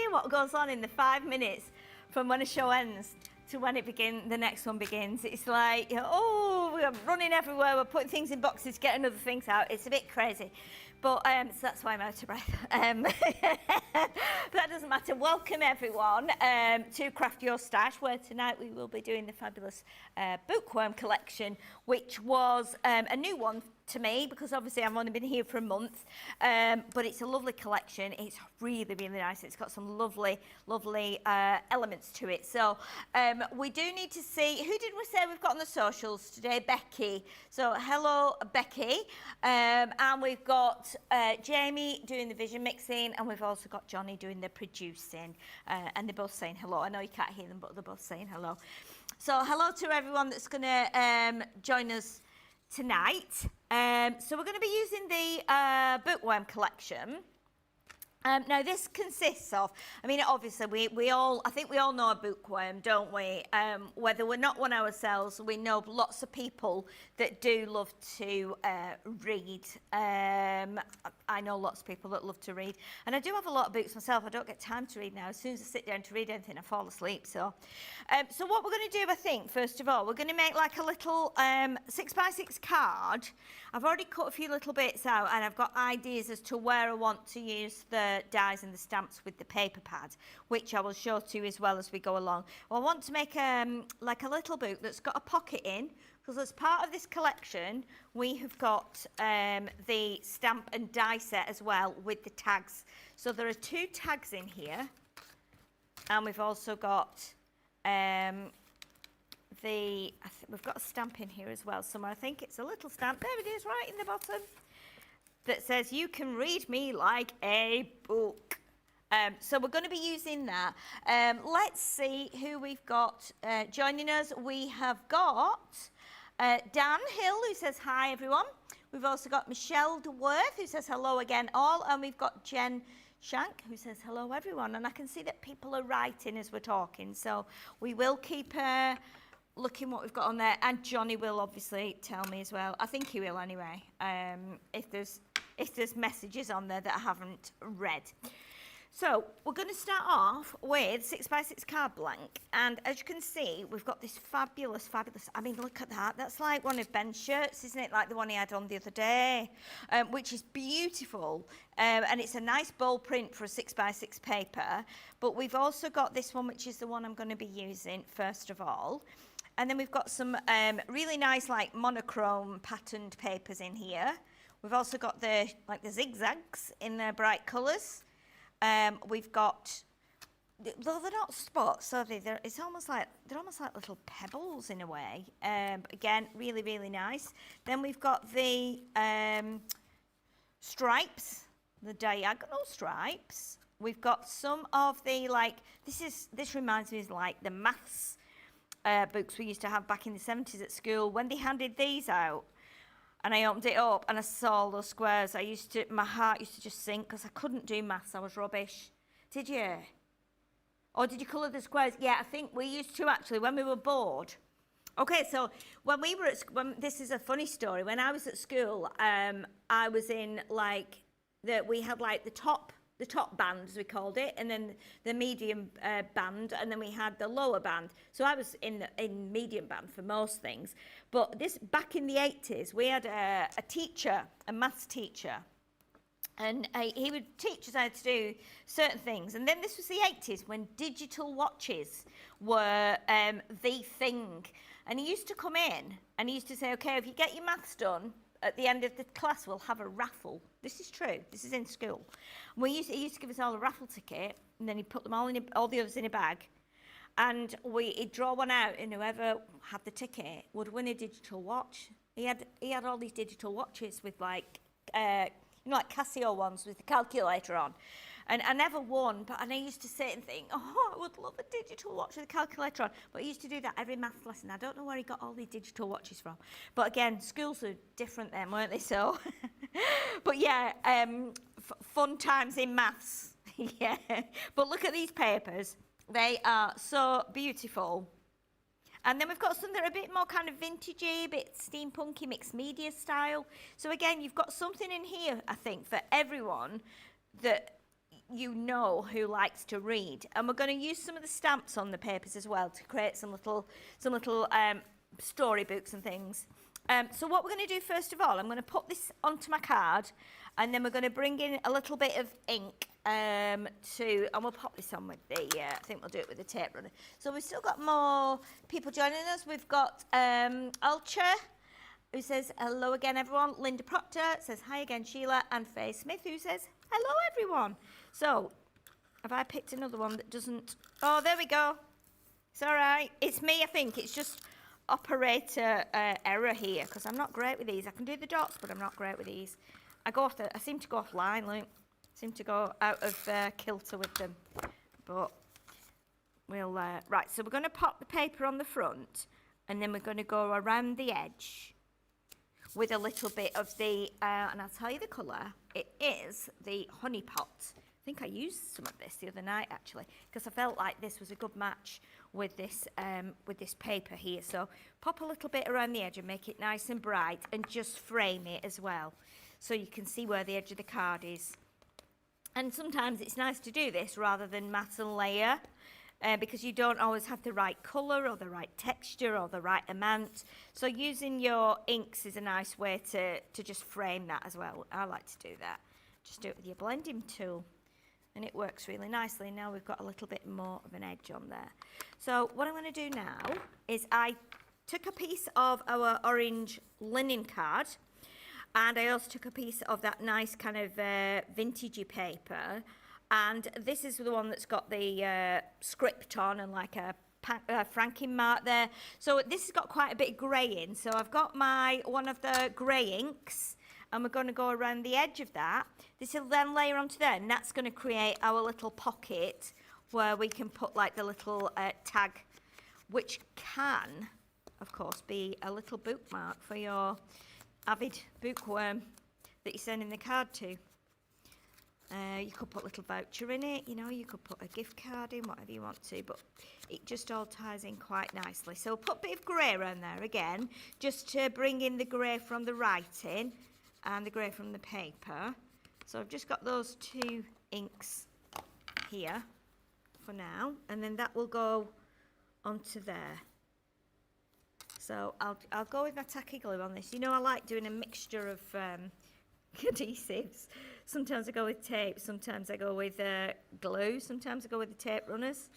funny what goes on in the 5 minutes from when a show ends to when the next one begins. It's like, oh, we're running everywhere, we're putting things in boxes, getting other things out. It's a bit crazy. But so that's why I'm out of breath. But that doesn't matter. Welcome everyone to Craft Your Stash, where tonight we will be doing the fabulous Bookworm Collection, which was a new one to me because obviously I've only been here for a month, but it's a lovely collection. It's really, really nice. It's got some lovely, lovely elements to it. So we do need to see, who did we say we've got on the socials today? Becky. So hello, Becky. And we've got Jamie doing the vision mixing, and we've also got Johnny doing the producing, and they're both saying hello. I know you can't hear them, but they're both saying hello. So hello to everyone that's going to join us tonight. So we're going to be using the Bookworm Collection. Now this consists of, I mean, obviously I think we all know a bookworm, don't we? Whether we're not one ourselves, we know lots of people that do love to read. I know lots of people that love to read, and I do have a lot of books myself. I don't get time to read now. As soon as I sit down to read anything, I fall asleep. So what we're going to do, I think, first of all, we're going to make like a little 6x6 card. I've already cut a few little bits out, and I've got ideas as to where I want to use the dies and the stamps with the paper pad, which I will show to you as well as we go along. Well, I want to make like a little book that's got a pocket in, because as part of this collection we have got the stamp and die set as well with the tags. So there are 2 tags in here, and we've also got we've got a stamp in here as well somewhere. I think it's a little stamp, there it is, right in the bottom, that says you can read me like a book. So we're going to be using that. Let's see who we've got joining us. We have got Dan Hill, who says hi everyone. We've also got Michelle DeWorth, who says hello again all, and we've got Jen Shank, who says hello everyone. And I can see that people are writing as we're talking, so we will keep looking what we've got on there, and Johnny will obviously tell me as well. I think he will anyway, if there's messages on there that I haven't read. So we're going to start off with 6x6 card blank, and as you can see, we've got this fabulous, I mean, look at that. That's like one of Ben's shirts, isn't it? Like the one he had on the other day, which is beautiful, and it's a nice bold print for a 6x6 paper. But we've also got this one, which is the one I'm going to be using first of all. And then we've got some really nice like monochrome patterned papers in here. We've also got the zigzags in their bright colours. We've got, though they're not spots, are they? They're almost like little pebbles in a way. Again, really, really nice. Then we've got the stripes, the diagonal stripes. We've got some of the this reminds me of like the maths books we used to have back in the 70s at school. When they handed these out and I opened it up and I saw all those squares, my heart used to just sink because I couldn't do maths. I was rubbish. Did you? Or did you colour the squares? Yeah, I think we used to actually when we were bored. Okay, so when we were this is a funny story. When I was at school, I was in we had like the top band, as we called it, and then the medium band, and then we had the lower band. So I was in medium band for most things. But back in the 80s, we had a teacher, a maths teacher, and he would teach us how to do certain things. And then this was the 80s when digital watches were the thing. And he used to come in and he used to say, okay, if you get your maths done, at the end of the class, we'll have a raffle. This is true. This is in school. He used to give us all a raffle ticket, and then he'd put them all the others in a bag, and he'd draw one out, and whoever had the ticket would win a digital watch. He had all these digital watches with like Casio ones with the calculator on. And I never won, and I used to sit and think, oh, I would love a digital watch with a calculator on. But he used to do that every maths lesson. I don't know where he got all these digital watches from. But again, schools were different then, weren't they? So, but yeah, fun times in maths. Yeah. But look at these papers. They are so beautiful. And then we've got some that are a bit more kind of vintagey, a bit steampunky, mixed media style. So again, you've got something in here, I think, for everyone that you know who likes to read. And we're going to use some of the stamps on the papers as well to create some little storybooks and things. So what we're going to do first of all, I'm going to put this onto my card, and then we're going to bring in a little bit of ink and we'll pop this on with the, I think we'll do it with the tape runner. So we've still got more people joining us. We've got Ultra, who says hello again everyone. Linda Proctor says hi again Sheila, and Faye Smith, who says hello everyone. So have I picked another one that doesn't, oh there we go. It's all right, it's me I think, it's just operator error here, because I'm not great with these. I can do the dots, but I'm not great with these. I seem to go offline, like, seem to go out of kilter with them. But we'll, right, so we're going to pop the paper on the front, and then we're going to go around the edge with a little bit of the, and I'll tell you the colour, it is the Honey Pot. I think I used some of this the other night actually, because I felt like this was a good match with this paper here. So pop a little bit around the edge and make it nice and bright, and just frame it as well, so you can see where the edge of the card is. And sometimes it's nice to do this rather than mat and layer, because you don't always have the right colour or the right texture or the right amount. So using your inks is a nice way to just frame that as well. I like to do that. Just do it with your blending tool, and it works really nicely. Now we've got a little bit more of an edge on there. So what I'm going to do now is I took a piece of our orange linen card, and I also took a piece of that nice kind of vintagey paper, and this is the one that's got the script on and like a franking mark there. So this has got quite a bit of grey in, so I've got one of the grey inks, and we're going to go around the edge of that. This will then layer onto there, and that's going to create our little pocket where we can put like the little tag, which can, of course, be a little bookmark for your avid bookworm that you're sending the card to. You could put a little voucher in it, you know, you could put a gift card in, whatever you want to, but it just all ties in quite nicely. So we'll put a bit of grey around there again, just to bring in the grey from the writing and the grey from the paper. So I've just got those two inks here for now, and then that will go onto there. So I'll go with my tacky glue on this. You know, I like doing a mixture of adhesives. Sometimes I go with tape, sometimes I go with glue, sometimes I go with the tape runners.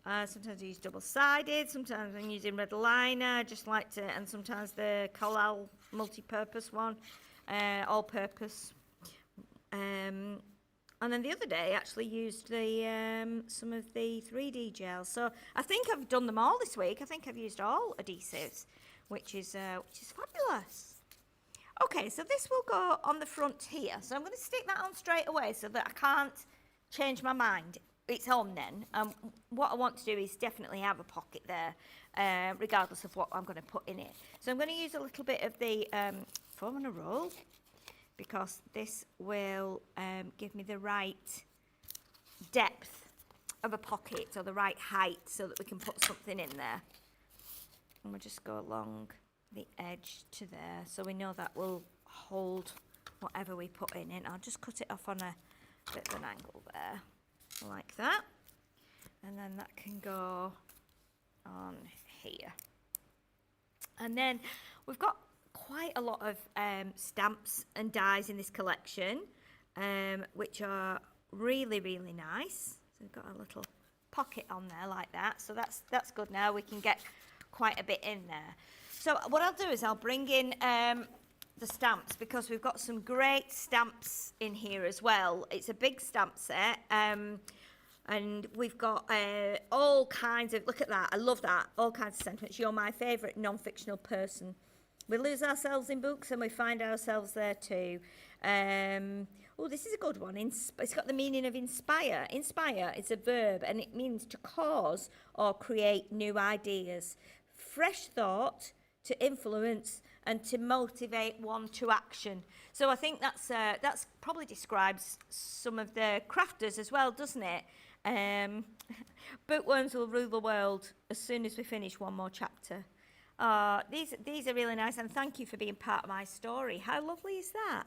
Sometimes I use double-sided, sometimes I'm using red liner, I just like to, and sometimes the Collal multi-purpose one, all-purpose. And then the other day I actually used the some of the 3D gels. So I think I've done them all this week. I think I've used all adhesives, which is fabulous. Okay, so this will go on the front here. So I'm going to stick that on straight away so that I can't change my mind. It's on then. What I want to do is definitely have a pocket there, regardless of what I'm going to put in it. So I'm going to use a little bit of the foam on a roll, because this will give me the right depth of a pocket, or the right height, so that we can put something in there. And we'll just go along the edge to there, so we know that will hold whatever we put in it. I'll just cut it off on a bit of an angle there, like that. And then that can go on here. And then we've got quite a lot of stamps and dies in this collection, which are really, really nice. So we've got a little pocket on there like that. So that's good now. We can get quite a bit in there. So what I'll do is I'll bring in the stamps, because we've got some great stamps in here as well. It's a big stamp set. And we've got all kinds of, look at that, I love that, all kinds of sentiments. You're my favourite non-fictional person. We lose ourselves in books and we find ourselves there too. Oh, this is a good one. It's got the meaning of inspire. Inspire, it's a verb, and it means to cause or create new ideas. Fresh thought, to influence, and to motivate one to action. So I think that's probably describes some of the crafters as well, doesn't it? Bookworms will rule the world as soon as we finish one more chapter. These are really nice, and thank you for being part of my story. How lovely is that?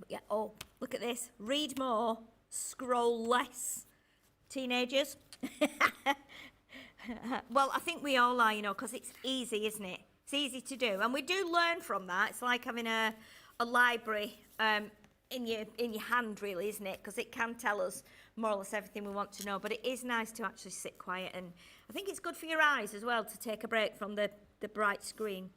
Yeah, oh, look at this. Read more, scroll less. Teenagers. Well, I think we all are, you know, because it's easy, isn't it? It's easy to do. And we do learn from that. It's like having a library in your hand, really, isn't it? Because it can tell us more or less everything we want to know. But it is nice to actually sit quiet. And I think it's good for your eyes as well to take a break from the bright screen.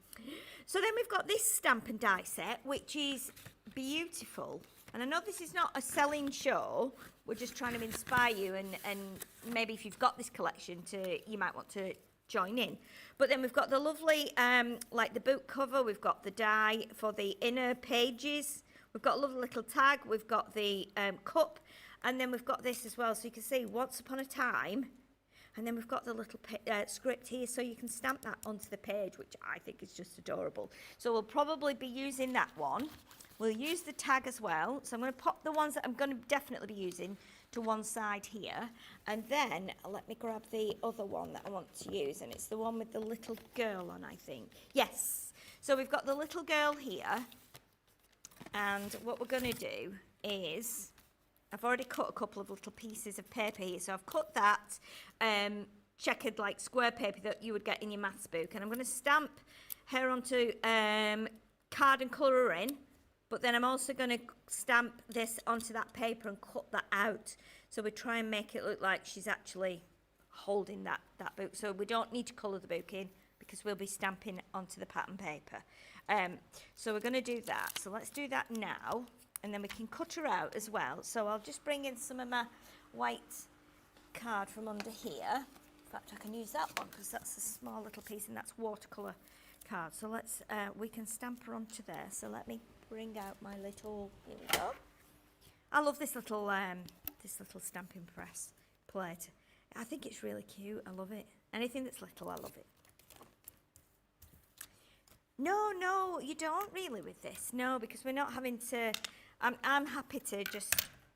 So then we've got this stamp and die set, which is beautiful. And I know this is not a selling show. We're just trying to inspire you, and maybe if you've got this collection, you might want to join in. But then we've got the lovely, like the book cover. We've got the die for the inner pages. We've got a lovely little tag. We've got the cup, and then we've got this as well. So you can see Once Upon a Time. And then we've got the little script here, so you can stamp that onto the page, which I think is just adorable. So we'll probably be using that one. We'll use the tag as well. So I'm going to pop the ones that I'm going to definitely be using to one side here. And then let me grab the other one that I want to use. And it's the one with the little girl on, I think. Yes. So we've got the little girl here. And what we're going to do is, I've already cut a couple of little pieces of paper here. So I've cut that checkered like square paper that you would get in your maths book. And I'm going to stamp her onto card and colour her in. But then I'm also going to stamp this onto that paper and cut that out. So we try and make it look like she's actually holding that book. So we don't need to colour the book in because we'll be stamping onto the pattern paper. So we're going to do that. So let's do that now. And then we can cut her out as well. So I'll just bring in some of my white card from under here. In fact, I can use that one because that's a small little piece and that's watercolour card. So let's, we can stamp her onto there. So let me bring out my little, here we go. I love this little stamping press plate. I think it's really cute. I love it. Anything that's little, I love it. No, you don't really with this. No, because we're not having to, I'm happy to just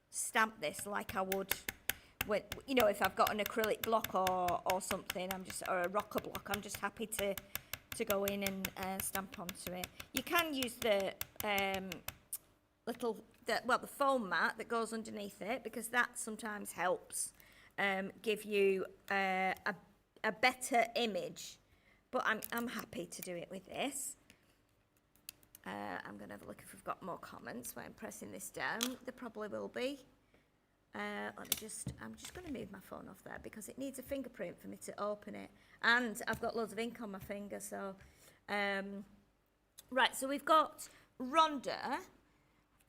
stamp this like I would when, you know, if I've got an acrylic block or something, or a rocker block, I'm just happy to go in and stamp onto it. You can use the the foam mat that goes underneath it, because that sometimes helps give you a better image. But I'm happy to do it with this. I'm going to have a look if we've got more comments while I'm pressing this down. There probably will be. I'm just going to move my phone off there because it needs a fingerprint for me to open it. And I've got loads of ink on my finger, so... right, so we've got Rhonda,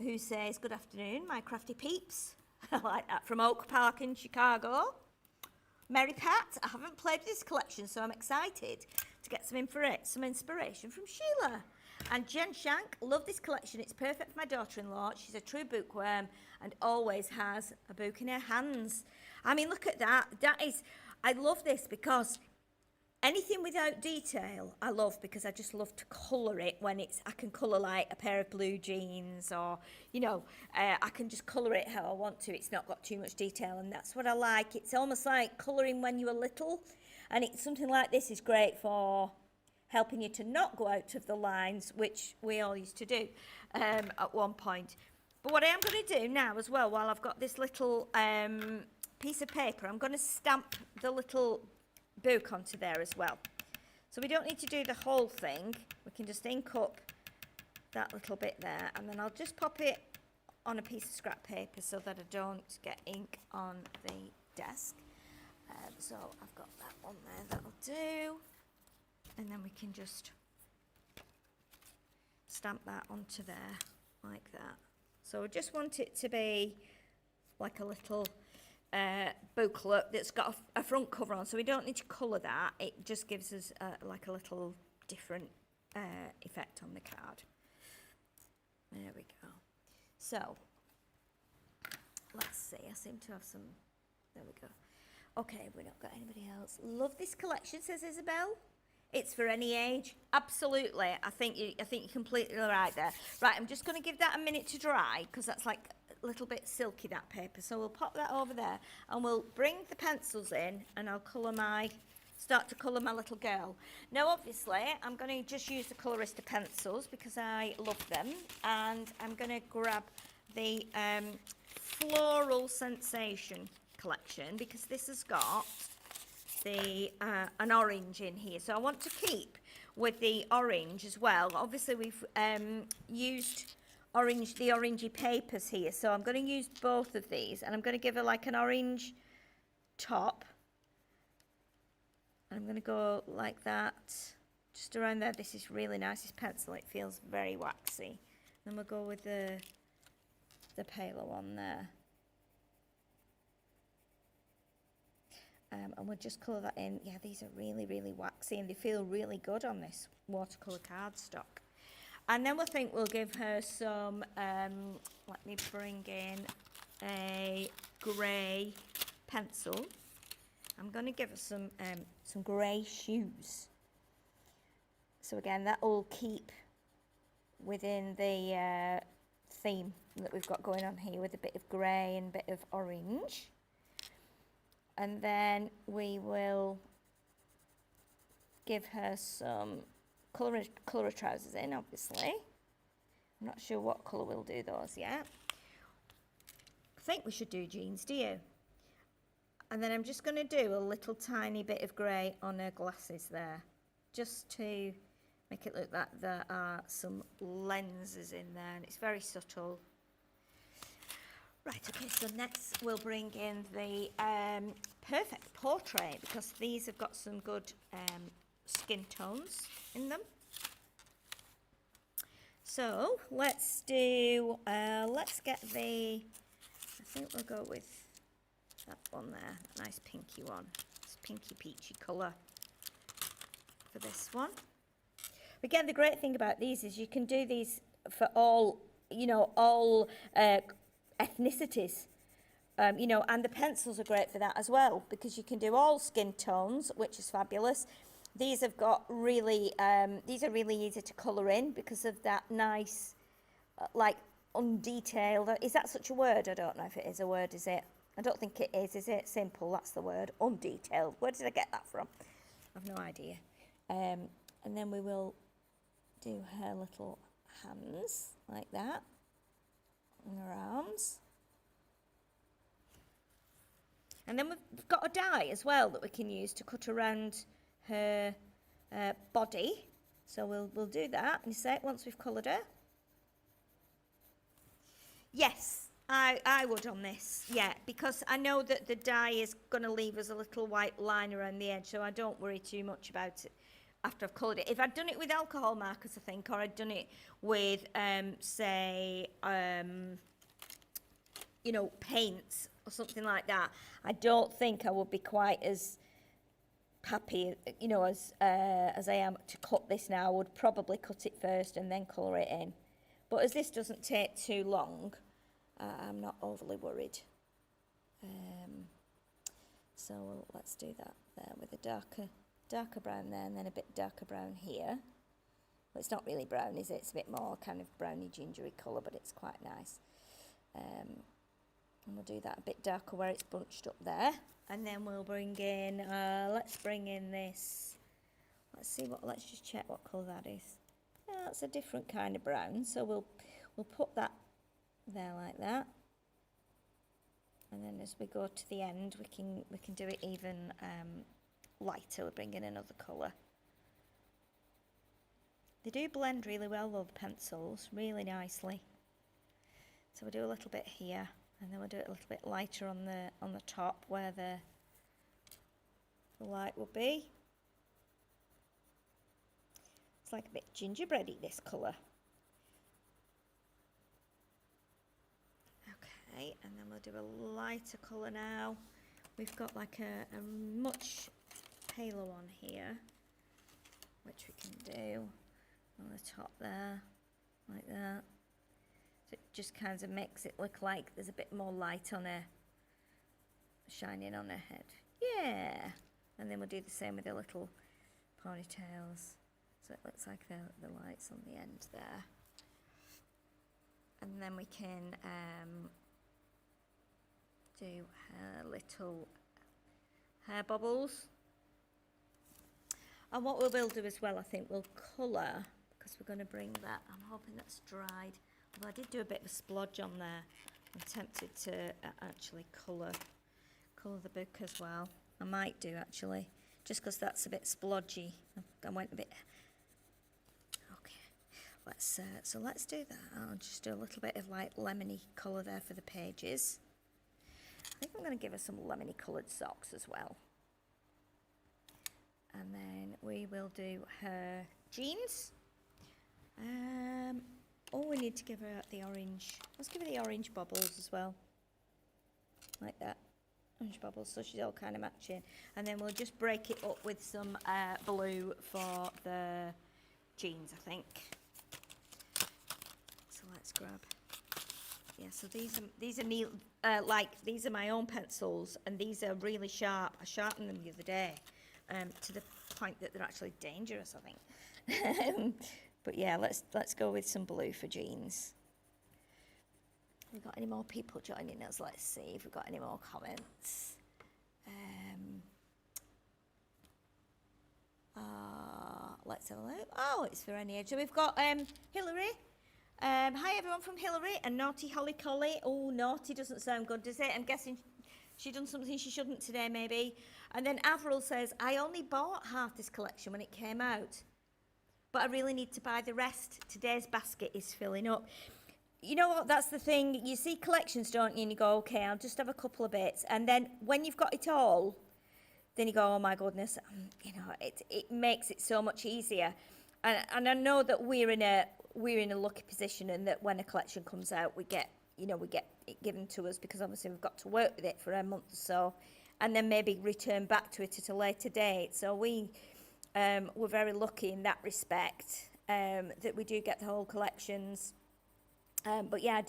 who says, good afternoon, my crafty peeps. I like that, from Oak Park in Chicago. Mary Pat, I haven't played with this collection, so I'm excited to get some inspiration from Sheila. And Jen Shank, love this collection. It's perfect for my daughter-in-law. She's a true bookworm and always has a book in her hands. I mean, look at that. I love this because anything without detail, I love, because I just love to colour it when I can colour like a pair of blue jeans, or, you know, I can just colour it how I want to. It's not got too much detail, and that's what I like. It's almost like colouring when you were little, and something like this is great for helping you to not go out of the lines, which we all used to do at one point. But what I am going to do now as well, while I've got this little piece of paper, I'm going to stamp the little book onto there as well. So we don't need to do the whole thing. We can just ink up that little bit there, and then I'll just pop it on a piece of scrap paper so that I don't get ink on the desk. So I've got that one there, that'll do. And then we can just stamp that onto there like that. So I just want it to be like a little booklet that's got a front cover on, so we don't need to colour that. It just gives us like a little different effect on the card. There we go. So let's see, I seem to have some, there we go. Okay, we've not got anybody else. Love this collection, says Isabel. It's for any age. Absolutely. I think you're completely right there. Right, I'm just going to give that a minute to dry, because that's like a little bit silky, that paper. So we'll pop that over there, and we'll bring the pencils in, and I'll start to colour my little girl. Now, obviously, I'm going to just use the Colorista pencils because I love them, and I'm going to grab the Floral Sensation collection, because this has got the an orange in here. So I want to keep with the orange as well. Obviously we've used the orangey papers here, so I'm going to use both of these, and I'm going to give her like an orange top. I'm going to go like that, just around there. This is really nice, this pencil, it feels very waxy. Then we'll go with the paler one there. And we'll just colour that in. Yeah, these are really, really waxy, and they feel really good on this watercolour cardstock. And then we'll give her some, let me bring in a grey pencil. I'm going to give her some grey shoes. So again, that will keep within the theme that we've got going on here, with a bit of grey and a bit of orange. And then we will give her some colour trousers in, obviously. I'm not sure what colour we'll do those yet. I think we should do jeans, do you? And then I'm just going to do a little tiny bit of grey on her glasses there, just to make it look like there are some lenses in there, and it's very subtle. Right, okay, so next we'll bring in the Perfect Portrait, because these have got some good skin tones in them. So let's do, let's get the, I think we'll go with that one there, a nice pinky one. It's pinky peachy colour for this one. Again, the great thing about these is you can do these for all, you know, all ethnicities, you know, and the pencils are great for that as well, because you can do all skin tones, which is fabulous. These have got really, these are really easy to colour in because of that nice, like, undetailed, is that such a word? I don't know if it is a word, is it? I don't think it is it? Simple, that's the word, undetailed. Where did I get that from? I've no idea. And then we will do her little hands, like that, and her arms. And then we've got a die as well that we can use to cut around her body. So we'll do that in a sec once we've coloured her. Yes, I would on this, yeah, because I know that the die is going to leave us a little white line around the edge, so I don't worry too much about it after I've coloured it. If I'd done it with alcohol markers, I think, or I'd done it with, say, you know, paints or something like that, I don't think I would be quite as happy, you know, as I am to cut this now. I would probably cut it first and then colour it in. But as this doesn't take too long, I'm not overly worried. So let's do that there with a darker brown there, and then a bit darker brown here. Well, it's not really brown, is it? It's a bit more kind of browny gingery colour, but it's quite nice. And we'll do that a bit darker where it's bunched up there. And then we'll bring in, let's bring in this, let's just check what colour that is. Yeah, that's a different kind of brown, so we'll put that there like that. And then as we go to the end, we can do it even lighter. We'll bring in another colour. They do blend really well though, the pencils, really nicely. So we'll do a little bit here, and then we'll do it a little bit lighter on the top where the light will be. It's like a bit gingerbready, this colour. Okay, and then we'll do a lighter colour now. We've got like a much paler one here, which we can do on the top there, like that. So it just kind of makes it look like there's a bit more light on her, shining on her head. Yeah, and then we'll do the same with the little ponytails. So it looks like the lights on the end there. And then we can do her little hair bubbles. And what we'll do as well, I think we'll colour, because we're going to bring that, I'm hoping that's dried, Well, I did do a bit of a splodge on there. I'm tempted to actually colour the book as well. I might do actually, just because that's a bit splodgy. I went a bit. Okay, so let's do that. I'll just do a little bit of like lemony colour there for the pages. I think I'm going to give her some lemony coloured socks as well. And then we will do her jeans. Oh, we need to give her the orange. Let's give her the orange bubbles as well. Like that. Orange bubbles, so she's all kind of matching. And then we'll just break it up with some blue for the jeans, I think. So let's grab. Yeah, so these are neat, these are my own pencils, and these are really sharp. I sharpened them the other day, to the point that they're actually dangerous, I think. But yeah, let's go with some blue for jeans. Have we got any more people joining us? Let's see if we've got any more comments. Let's have a look. Oh, it's for any age. So we've got Hillary. Hi everyone from Hillary and Naughty Holly Collie. Oh, naughty doesn't sound good, does it? I'm guessing she done something she shouldn't today, maybe. And then Avril says, I only bought half this collection when it came out, but I really need to buy the rest. Today's basket is filling up. You know what, that's the thing. You see collections, don't you? And you go, okay, I'll just have a couple of bits. And then when you've got it all, then you go, oh my goodness, you know, it makes it so much easier. And I know that we're in a lucky position, and that when a collection comes out, we get it given to us, because obviously we've got to work with it for a month or so, and then maybe return back to it at a later date. So we're very lucky in that respect, that we do get the whole collections. But yeah,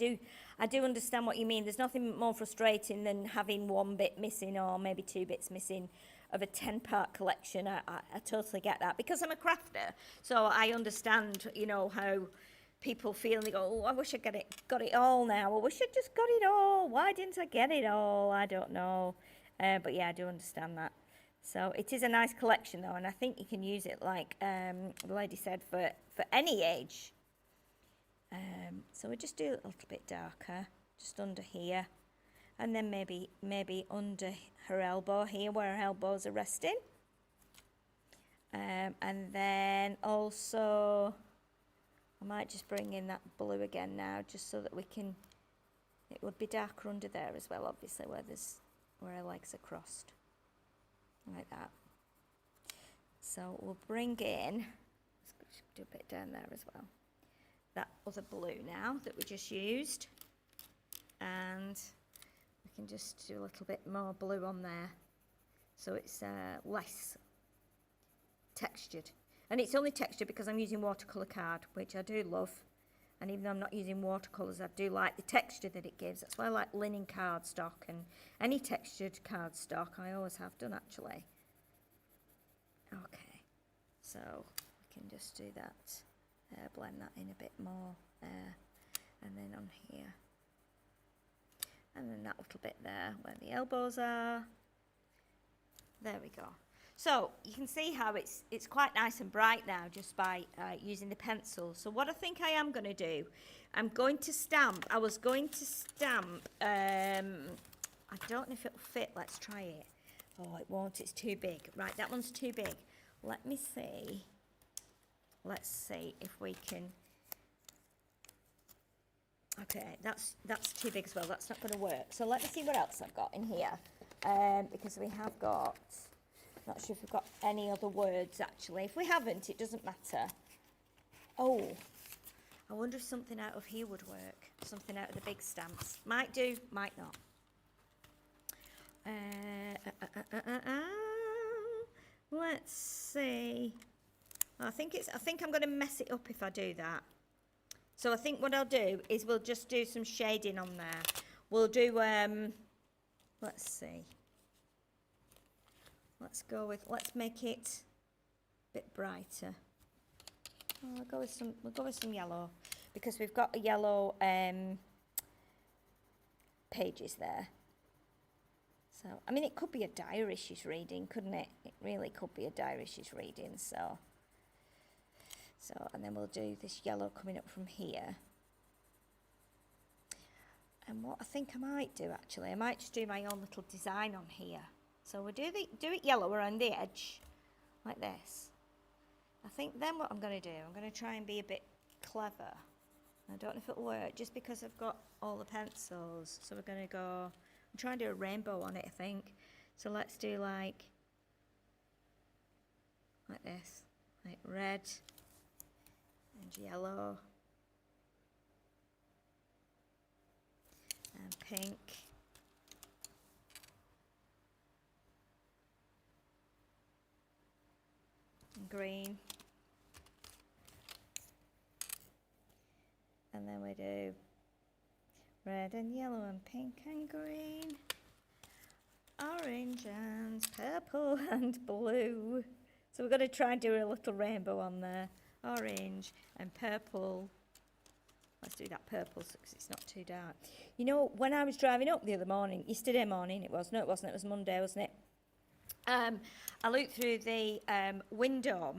I do understand what you mean. There's nothing more frustrating than having one bit missing, or maybe two bits missing, of a 10-part collection. I totally get that, because I'm a crafter, so I understand, you know, how people feel. They go, oh, I wish I got it all now. I wish I just got it all. Why didn't I get it all? I don't know. But yeah, I do understand that. So it is a nice collection though, and I think you can use it, like the lady said, for any age. So we just do it a little bit darker, just under here. And then maybe under her elbow here, where her elbows are resting. And then also, I might just bring in that blue again now, just so that we can, it would be darker under there as well, obviously, where her legs are crossed. Like that. So we'll bring in, let's do a bit down there as well, that other blue now that we just used. And we can just do a little bit more blue on there, so it's less textured. And it's only textured because I'm using watercolour card, which I do love. And even though I'm not using watercolours, I do like the texture that it gives. That's why I like linen cardstock, and any textured cardstock I always have done, actually. Okay, so we can just do that, blend that in a bit more there, and then on here. And then that little bit there where the elbows are. There we go. So you can see how it's quite nice and bright now, just by using the pencil. So what I think I am going to do, I'm going to stamp. I was going to stamp, I don't know if it'll fit. Let's try it. Oh, it won't. It's too big. Right, that one's too big. Let me see. Let's see if we can. Okay, that's too big as well. That's not going to work. So let me see what else I've got in here, because we have got. Not sure if we've got any other words, actually. If we haven't, it doesn't matter. Oh, I wonder if something out of here would work. Something out of the big stamps. Might do, might not. Let's see. I think I'm going to mess it up if I do that. So I think what I'll do is we'll just do some shading on there. We'll do, let's see. Let's make it a bit brighter. Oh, we'll go with some yellow, because we've got a yellow pages there. So, I mean, it could be a diary she's reading, couldn't it? It really could be a diary she's reading, so, and then we'll do this yellow coming up from here. And what I think I might do actually, I might just do my own little design on here. So we'll do it yellow around the edge, like this. I think then what I'm going to do, I'm going to try and be a bit clever. I don't know if it'll work, just because I've got all the pencils. So we're going to go, I'm trying to do a rainbow on it, I think. So let's do like this, like red and yellow and pink. And green. And then we do red and yellow and pink and green, orange and purple and blue. So we're going to try and do a little rainbow on there. Orange and purple. Let's do that purple because it's not too dark. You know, when I was driving up the other morning, yesterday morning it was, no it wasn't, it was Monday, wasn't it? I looked through the window,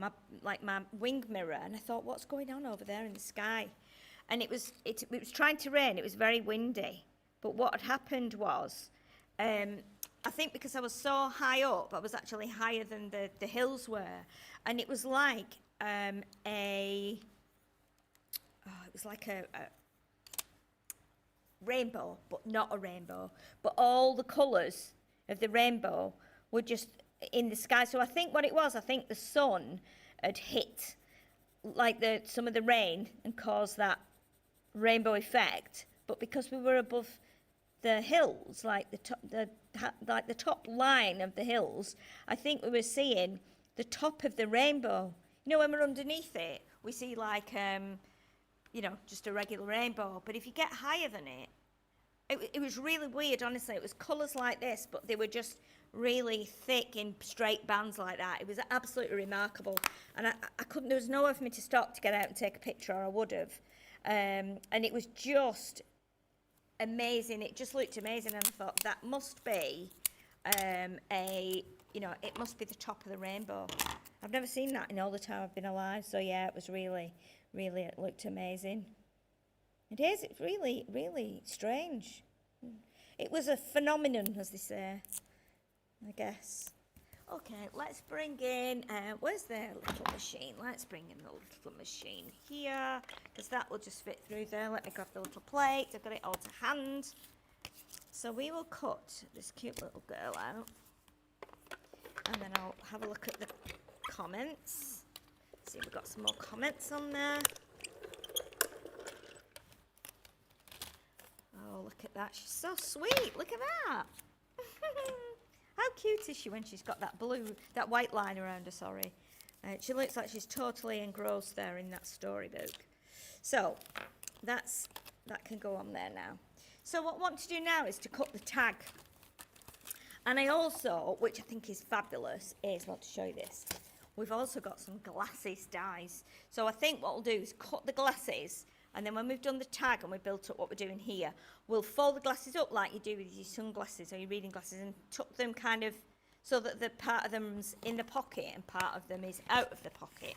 my wing mirror, and I thought, what's going on over there in the sky? And it was trying to rain, it was very windy. But what had happened was, I think because I was so high up, I was actually higher than the hills were. And it was like it was like a rainbow, but not a rainbow. But all the colours of the rainbow were just in the sky. So I think what it was, I think the sun had hit like some of the rain and caused that rainbow effect. But because we were above the hills, like the top line of the hills, I think we were seeing the top of the rainbow. You know, when we're underneath it, we see like you know, just a regular rainbow. But if you get higher than it was really weird, honestly. It was colours like this, but they were just really thick in straight bands like that. It was absolutely remarkable. And I couldn't, there was nowhere for me to stop to get out and take a picture, or I would have. And it was just amazing. It just looked amazing. And I thought, that must be you know, it must be the top of the rainbow. I've never seen that in all the time I've been alive. So yeah, it was really, it looked amazing. It is, it's really, really strange. It was a phenomenon, as they say, I guess. Okay, let's bring in, where's the little machine? Let's bring in the little machine here, because that will just fit through there. Let me grab the little plate. I've got it all to hand. So we will cut this cute little girl out. And then I'll have a look at the comments. See if we've got some more comments on there. Oh, look at that. She's so sweet. Look at that. How cute is she when she's got that white line around her, sorry. She looks like she's totally engrossed there in that storybook. So, that can go on there now. So what I want to do now is to cut the tag. And I also, which I think is fabulous, is, I want to show you this. We've also got some glasses dies. So I think what we'll do is cut the glasses, and then when we've done the tag and we've built up what we're doing here, we'll fold the glasses up like you do with your sunglasses or your reading glasses, and tuck them kind of so that the part of them's in the pocket and part of them is out of the pocket.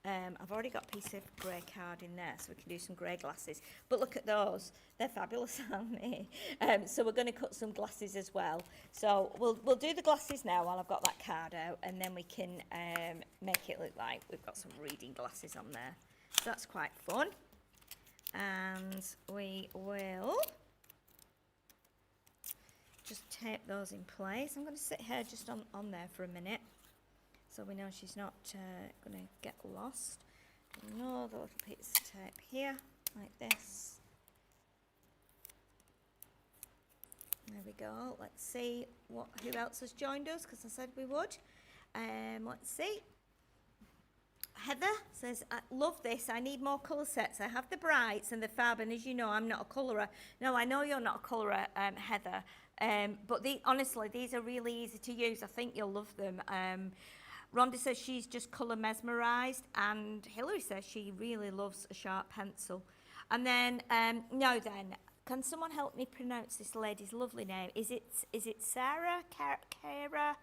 I've already got a piece of grey card in there, so we can do some grey glasses. But look at those. They're fabulous, aren't they? So we're going to cut some glasses as well. So we'll do the glasses now while I've got that card out, and then we can make it look like we've got some reading glasses on there. So that's quite fun. And we will just tape those in place. I'm going to sit here just on there for a minute, so we know she's not going to get lost. Another little piece of tape here, like this. There we go. Let's see who else has joined us, because I said we would. Let's see. Heather says, I love this. I need more colour sets. I have the brights and the fab, and as you know, I'm not a colourer. No, I know you're not a colourer, Heather. But honestly, these are really easy to use. I think you'll love them. Rhonda says she's just colour mesmerised, and Hilary says she really loves a sharp pencil. And then, can someone help me pronounce this lady's lovely name? Is it Sarah? Kara?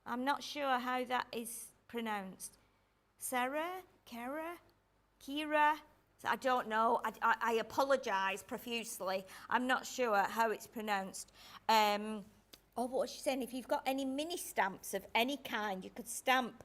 I'm not sure how that is pronounced. Sarah? Kara? Kira? So I don't know. I apologise profusely. I'm not sure how it's pronounced. Oh, what was she saying? If you've got any mini stamps of any kind, you could stamp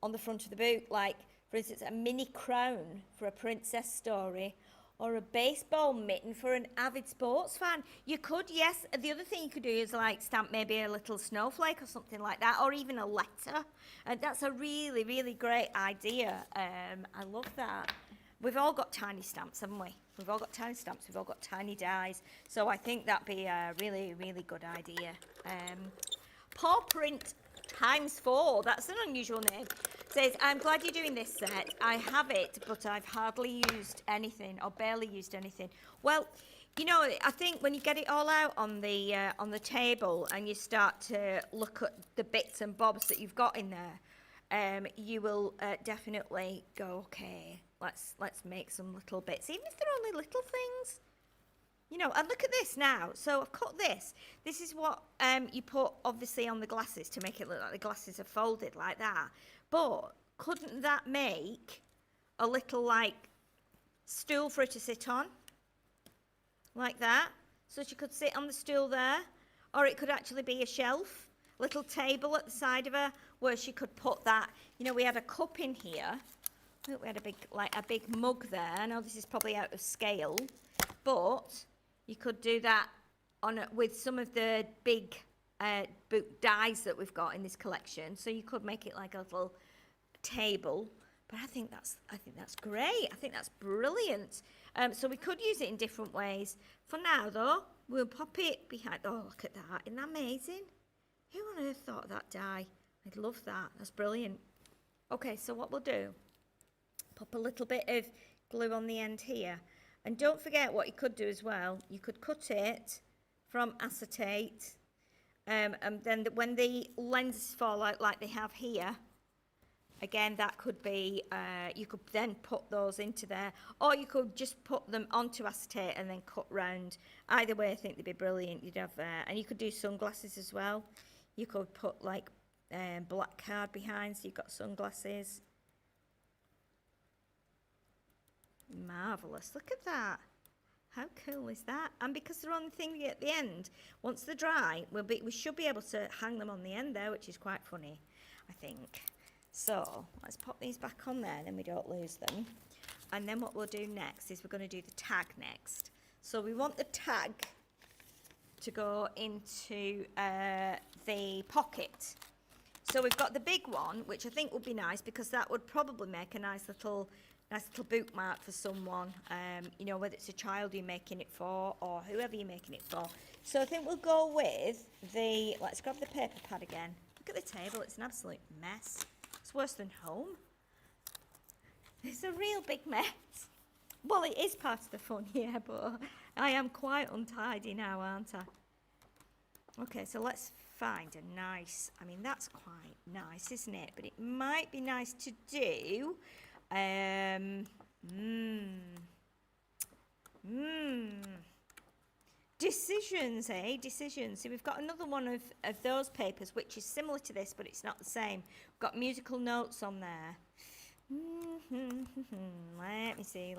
on the front of the book, like, for instance, a mini crown for a princess story, or a baseball mitten for an avid sports fan. You could, yes. The other thing you could do is like stamp maybe a little snowflake or something like that, or even a letter. And that's a really, really great idea. I love that. We've all got tiny stamps, haven't we? We've all got tiny stamps. We've all got tiny dies. So I think that'd be a really, really good idea. Paw Print ×4. That's an unusual name. Says, I'm glad you're doing this set. I have it, but I've hardly used anything or barely used anything. Well, you know, I think when you get it all out on the table and you start to look at the bits and bobs that you've got in there, you will definitely go, okay, let's make some little bits, even if they're only little things. You know, and look at this now. So I've cut this. This is what you put, obviously, on the glasses to make it look like the glasses are folded like that. But couldn't that make a little, like, stool for her to sit on? Like that. So she could sit on the stool there. Or it could actually be a shelf, little table at the side of her where she could put that. You know, we had a cup in here. Look, we had a big mug there. I know this is probably out of scale, but you could do that with some of the big book dies that we've got in this collection. So you could make it like a little table. But I think that's great. I think that's brilliant. So we could use it in different ways. For now, though, we'll pop it behind. Oh, look at that! Isn't that amazing? Who on earth thought of that die? I'd love that. That's brilliant. Okay, so what we'll do? Pop a little bit of glue on the end here. And don't forget what you could do as well. You could cut it from acetate. And then when the lenses fall out like they have here, again, that could be, you could then put those into there. Or you could just put them onto acetate and then cut round. Either way, I think they'd be brilliant. You'd have, and you could do sunglasses as well. You could put like black card behind, so you've got sunglasses. Marvellous. Look at that. How cool is that? And because they're on the thing at the end, once they're dry, we should be able to hang them on the end there, which is quite funny, I think. So let's pop these back on there, then we don't lose them. And then what we'll do next is we're going to do the tag next. So we want the tag to go into the pocket. So we've got the big one, which I think would be nice because that would probably make a nice little bookmark for someone, you know, whether it's a child you're making it for or whoever you're making it for. So I think we'll go with let's grab the paper pad again. Look at the table, it's an absolute mess. It's worse than home. It's a real big mess. Well, it is part of the fun, yeah, but I am quite untidy now, aren't I? Okay, so let's find a nice, I mean, that's quite nice, isn't it? But it might be nice to do decisions, eh? Decisions. So we've got another one of those papers, which is similar to this, but it's not the same. We've got musical notes on there. Let me see.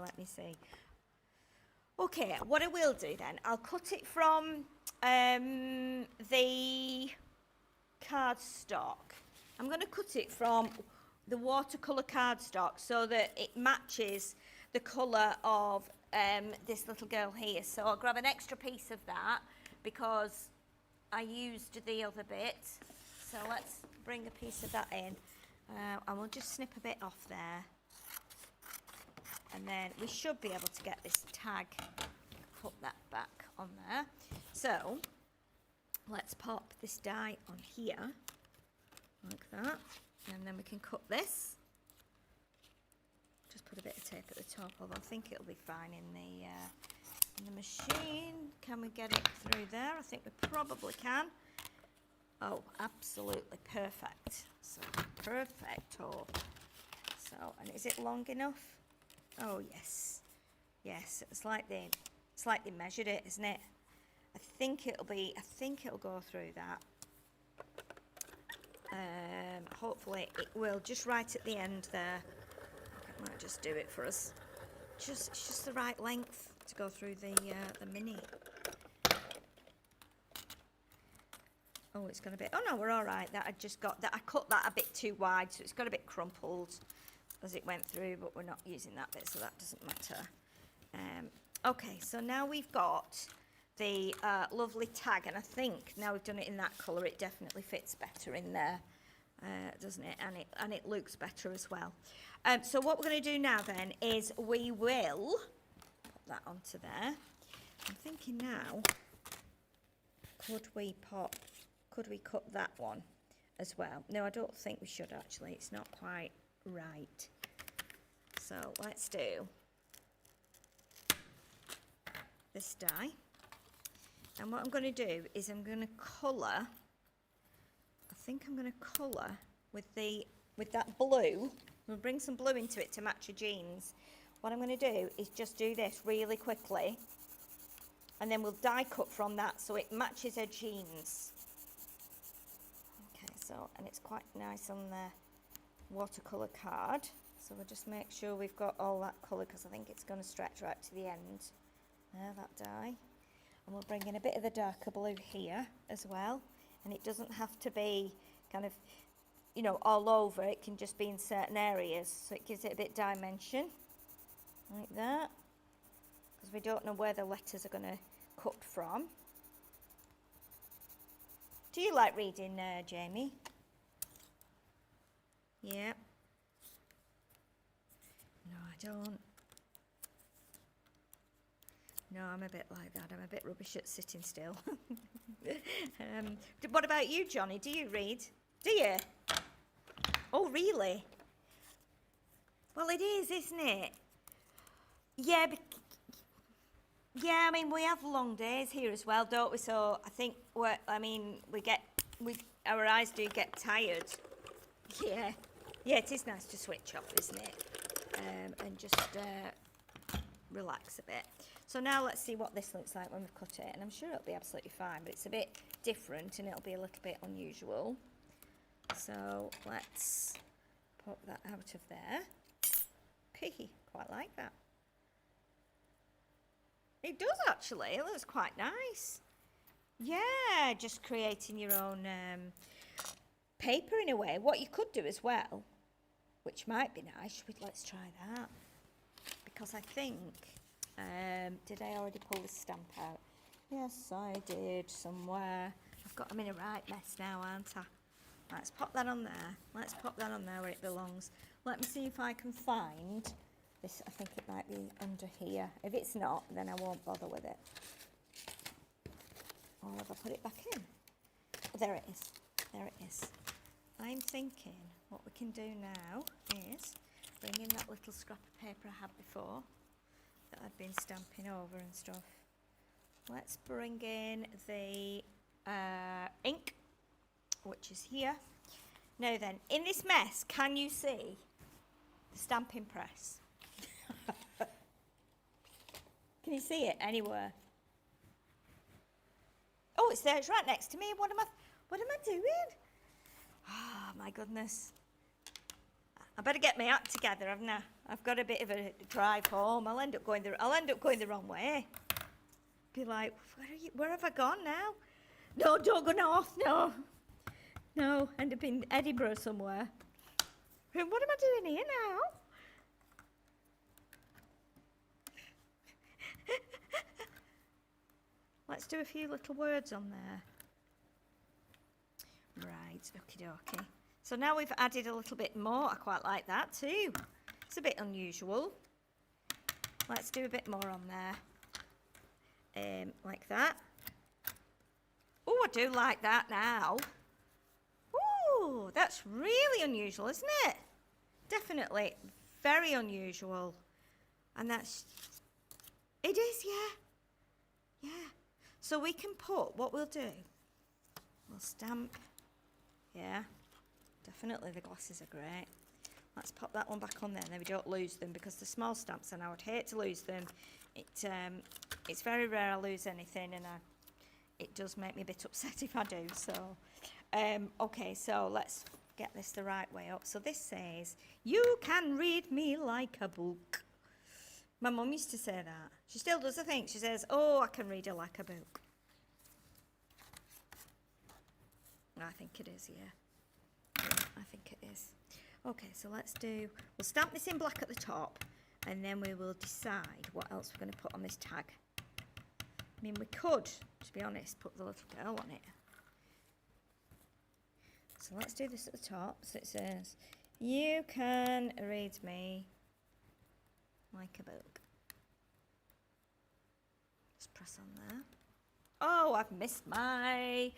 Okay, what I will do then, I'll cut it from the cardstock. I'm going to cut it from the watercolour cardstock so that it matches the colour of this little girl here. So I'll grab an extra piece of that because I used the other bit. So let's bring a piece of that in and we'll just snip a bit off there. And then we should be able to get this tag, put that back on there. So let's pop this die on here like that. And then we can cut this. Just put a bit of tape at the top, although I think it'll be fine in the machine. Can we get it through there? I think we probably can. Oh, absolutely perfect. So perfecto. So, and is it long enough? Oh yes, yes. It's like they measured it, isn't it? I think it'll go through that. Hopefully it will, just right at the end there. I might just do it for us. it's just the right length to go through the mini. Oh, it's got a bit, oh no, we're all right. That I just got, that I cut that a bit too wide, so it's got a bit crumpled as it went through, but we're not using that bit, so that doesn't matter. Okay, so now we've got the lovely tag, and I think now we've done it in that colour, it definitely fits better in there, doesn't it? And it looks better as well. So what we're going to do now then is we will put that onto there. I'm thinking now, could we cut that one as well? No, I don't think we should actually. It's not quite right. So let's do this die. And what I'm going to do is I'm going to colour, I think I'm going to colour with that blue. We'll bring some blue into it to match your jeans. What I'm going to do is just do this really quickly, and then we'll die cut from that so it matches her jeans. Okay, so, and it's quite nice on the watercolour card. So we'll just make sure we've got all that colour, because I think it's going to stretch right to the end. There, that die. And we'll bring in a bit of the darker blue here as well. And it doesn't have to be kind of, you know, all over. It can just be in certain areas. So it gives it a bit dimension. Like that. Because we don't know where the letters are going to cut from. Do you like reading, Jamie? Yeah. No, I don't. No, I'm a bit like that. I'm a bit rubbish at sitting still. What about you, Johnny? Do you read? Do you? Oh, really? Well, it is, isn't it? Yeah, yeah, I mean, we have long days here as well, don't we? So I think, our eyes do get tired. Yeah. Yeah, it is nice to switch off, isn't it? And just relax a bit. So now let's see what this looks like when we've cut it. And I'm sure it'll be absolutely fine, but it's a bit different and it'll be a little bit unusual. So let's pop that out of there. Quite like that. It does actually, it looks quite nice. Yeah, just creating your own paper in a way. What you could do as well, which might be nice, let's try that. Because I think, did I already pull the stamp out? Yes, I did somewhere. I've got them in a right mess now, aren't I? Let's pop that on there. Let's pop that on there where it belongs. Let me see if I can find this. I think it might be under here. If it's not, then I won't bother with it. Or have I put it back in? Oh, there it is. There it is. I'm thinking what we can do now is bring in that little scrap of paper I had before that I'd been stamping over and stuff. Let's bring in the ink, which is here. Now then, in this mess, can you see the stamping press? Can you see it anywhere? Oh, it's there. It's right next to me. What am I doing? Oh, my goodness. I better get my act together, haven't I? I've got a bit of a drive home. I'll end up going the wrong way. Be like, where have I gone now? No, don't go north, no. No, end up in Edinburgh somewhere. What am I doing here now? Let's do a few little words on there. Right, okie dokie. So now we've added a little bit more. I quite like that too. It's a bit unusual. Let's do a bit more on there. Like that. Oh, I do like that now. Oh, that's really unusual, isn't it? Definitely very unusual. And it is, yeah. Yeah. So we can put, what we'll do, we'll stamp, yeah, definitely the glasses are great. Let's pop that one back on there, and then we don't lose them, because the small stamps, and I would hate to lose them. It's very rare I lose anything, and it does make me a bit upset if I do. So, okay, so let's get this the right way up. So this says, you can read me like a book. My mum used to say that. She still does, I think. She says, oh, I can read her like a book. I think it is, yeah. I think it is. Okay, so we'll stamp this in black at the top, and then we will decide what else we're going to put on this tag. I mean, we could, to be honest, put the little girl on it. So let's do this at the top. So it says, you can read me like a book. Just press on there. Oh, I've missed my...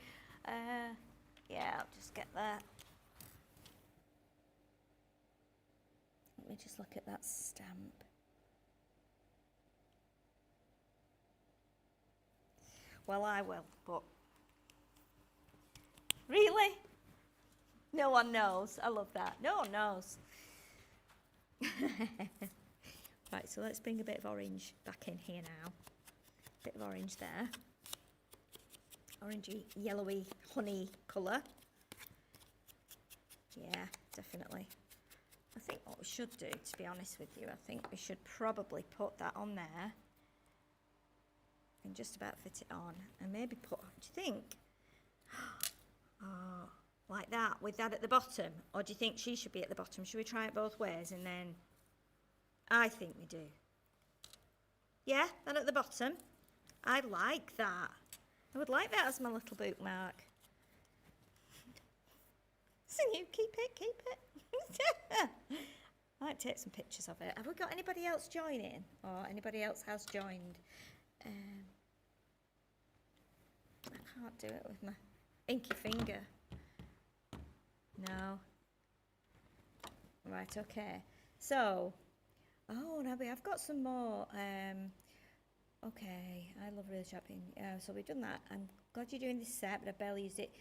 yeah, I'll just get that. Let me just look at that stamp. Well, I will, but... Really? No one knows. I love that. No one knows. Right, so let's bring a bit of orange back in here now. Bit of orange there. Orangey, yellowy, honey colour. Yeah, definitely. I think what we should do, to be honest with you, I think we should probably put that on there and just about fit it on, and maybe put, do you think? Oh, like that, with that at the bottom? Or do you think she should be at the bottom? Should we try it both ways and then... I think we do. Yeah, that at the bottom. I like that. I would like that as my little bookmark. So you keep it. I might take some pictures of it. Have we got anybody else joining? Or anybody else has joined? I can't do it with my inky finger. No. Right, okay. So, oh, now I've got some more. Okay, I love real shopping. So we've done that. I'm glad you're doing this set, but I barely used it.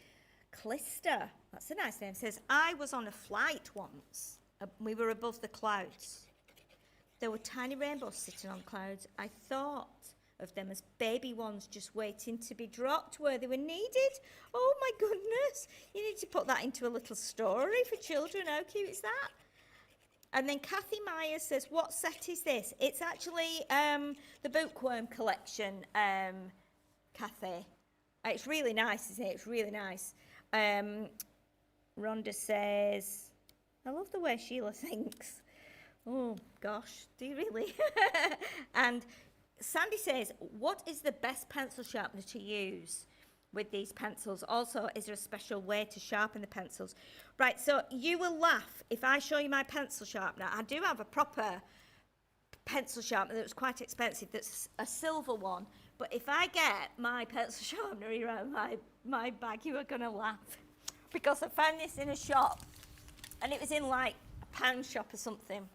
Clister, that's a nice name. It says, I was on a flight once. We were above the clouds. There were tiny rainbows sitting on clouds. I thought of them as baby ones just waiting to be dropped where they were needed. Oh my goodness. You need to put that into a little story for children. How cute is that? And then Kathy Myers says, what set is this? It's actually the Bookworm Collection, Kathy. It's really nice, isn't it? It's really nice. Rhonda says, I love the way Sheila thinks. Oh, gosh, do you really? And Sandy says, what is the best pencil sharpener to use with these pencils? Also, is there a special way to sharpen the pencils? Right, so you will laugh if I show you my pencil sharpener. I do have a proper pencil sharpener that was quite expensive, that's a silver one. But if I get my pencil sharpener around my bag, you are going to laugh. Because I found this in a shop, and it was in like a pound shop or something.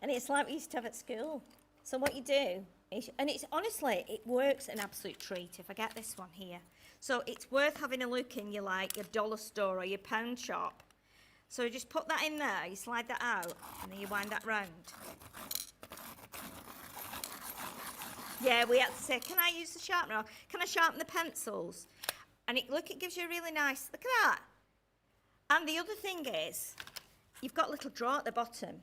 And it's like we used to have at school. So what you do, and it's honestly, it works an absolute treat if I get this one here. So it's worth having a look in your dollar store or your pound shop. So you just put that in there, you slide that out, and then you wind that round. Yeah, we had to say, can I use the sharpener? Or can I sharpen the pencils? And look, it gives you a really nice, look at that. And the other thing is, you've got a little drawer at the bottom.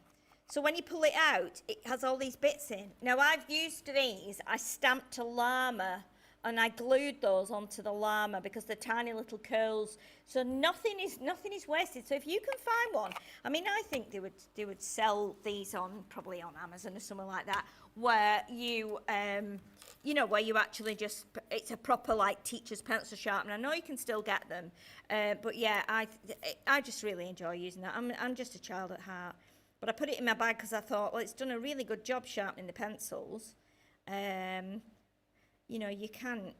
So when you pull it out, it has all these bits in. Now I've used these, I stamped a llama and I glued those onto the llama because they're tiny little curls. So nothing is wasted. So if you can find one, I mean, I think they would sell these probably on Amazon or somewhere like that, where you, where you actually just, it's a proper like teacher's pencil sharpener. I know you can still get them, but yeah, I just really enjoy using that. I'm just a child at heart. But I put it in my bag because I thought, well, it's done a really good job sharpening the pencils. You can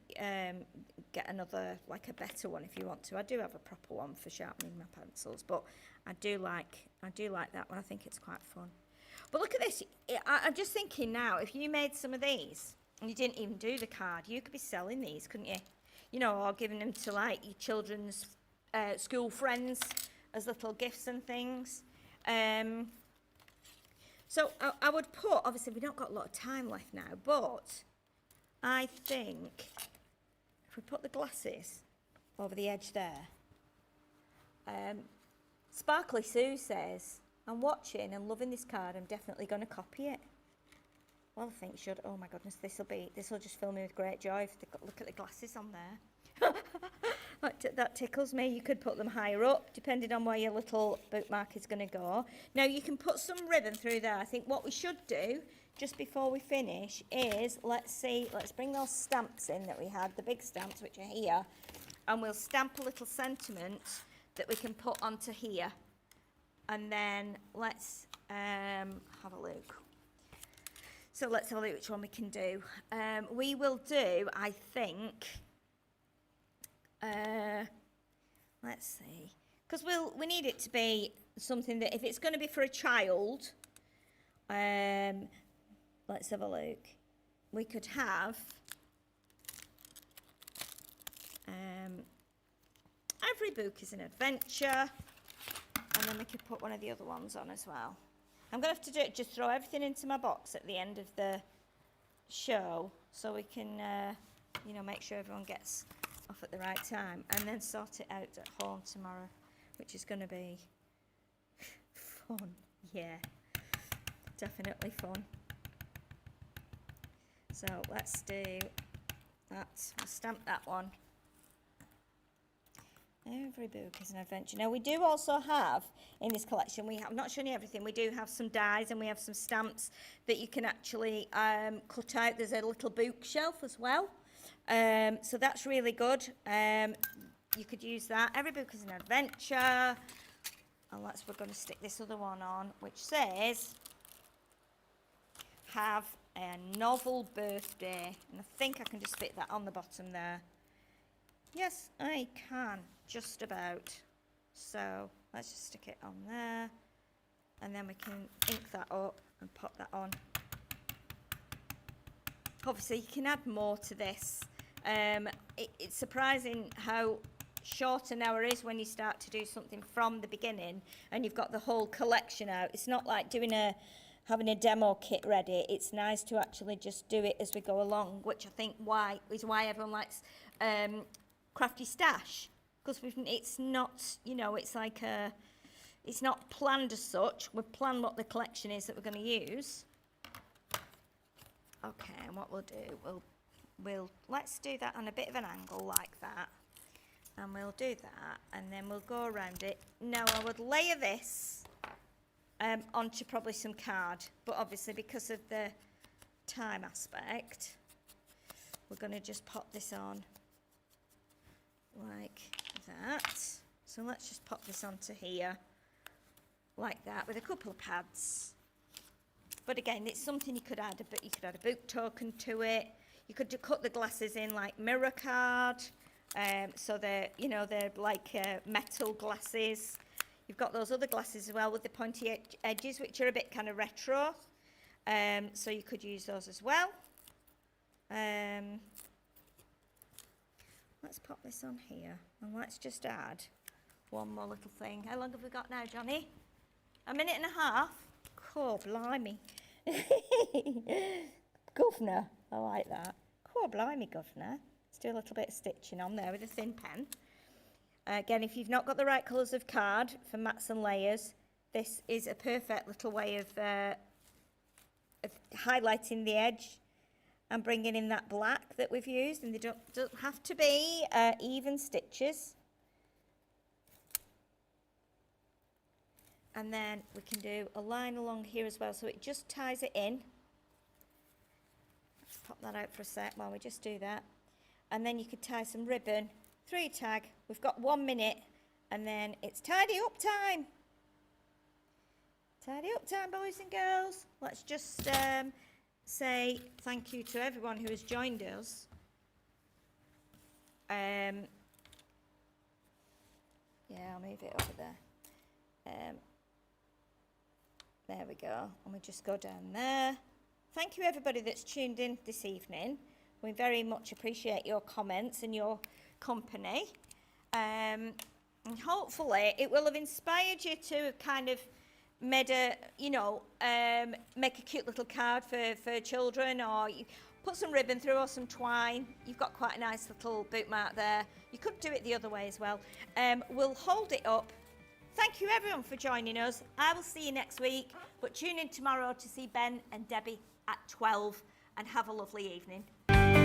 get another, like a better one if you want to. I do have a proper one for sharpening my pencils, but I do like that one. I think it's quite fun. But look at this. I'm just thinking now, if you made some of these and you didn't even do the card, you could be selling these, couldn't you? Or giving them to like your children's school friends as little gifts and things. So I would put, obviously we've not got a lot of time left now, but I think if we put the glasses over the edge there, Sparkly Sue says, I'm watching and loving this card. I'm definitely going to copy it. Well, I think should. Oh my goodness, this will just fill me with great joy. Look at the glasses on there. That tickles me. You could put them higher up, depending on where your little bookmark is going to go. Now, you can put some ribbon through there. I think what we should do, just before we finish, is, let's bring those stamps in that we had, the big stamps, which are here, and we'll stamp a little sentiment that we can put onto here. And then let's have a look. So let's have a look which one we can do. We will do, I think, let's see, because we need it to be something that, if it's going to be for a child, let's have a look. We could have every book is an adventure, and then we could put one of the other ones on as well. I'm going to have to just throw everything into my box at the end of the show, so we can, make sure everyone gets off at the right time, and then sort it out at home tomorrow, which is going to be fun. Yeah, definitely fun. So let's do that. I'll stamp that one. Every book is an adventure. Now, we do also have in this collection, I'm not showing you everything, we do have some dies and we have some stamps that you can actually cut out. There's a little bookshelf as well. So that's really good. You could use that. Every book is an adventure. And we're going to stick this other one on, which says, have a novel birthday. And I think I can just fit that on the bottom there. Yes, I can, just about. So let's just stick it on there. And then we can ink that up and pop that on. Obviously, you can add more to this. It's surprising how short an hour is when you start to do something from the beginning and you've got the whole collection out. It's not like having a demo kit ready. It's nice to actually just do it as we go along, which I think is why everyone likes Crafty Stash, because it's not, it's not planned as such. We've planned what the collection is that we're going to use. Okay, and what we'll do, let's do that on a bit of an angle like that, and we'll do that, and then we'll go around it. Now, I would layer this onto probably some card, but obviously because of the time aspect, we're going to just pop this on like that. So let's just pop this onto here like that with a couple of pads. But again, it's something you could add, but you could add a book token to it. You could cut the glasses in like mirror card, so they're like metal glasses. You've got those other glasses as well with the pointy edges, which are a bit kind of retro. So you could use those as well. Let's pop this on here, and let's just add one more little thing. How long have we got now, Johnny? A minute and a half? Cool, blimey. Governor, I like that. Cool, blimey, governor. Let's do a little bit of stitching on there with a thin pen. Again, if you've not got the right colours of card for mats and layers, this is a perfect little way of highlighting the edge and bringing in that black that we've used, and they don't have to be even stitches. And then we can do a line along here as well, so it just ties it in. Let's pop that out for a sec while we just do that. And then you could tie some ribbon through your tag. We've got 1 minute, and then it's tidy up time. Tidy up time, boys and girls. Let's just say thank you to everyone who has joined us. Yeah, I'll move it over there. There we go, and we just go down there. Thank you everybody that's tuned in this evening. We very much appreciate your comments and your company. And hopefully it will have inspired you to kind of make a cute little card for children, or you put some ribbon through or some twine. You've got quite a nice little bookmark there. You could do it the other way as well. We'll hold it up thank you everyone for joining us. I will see you next week, but tune in tomorrow to see Ben and Debbie at 12 and have a lovely evening.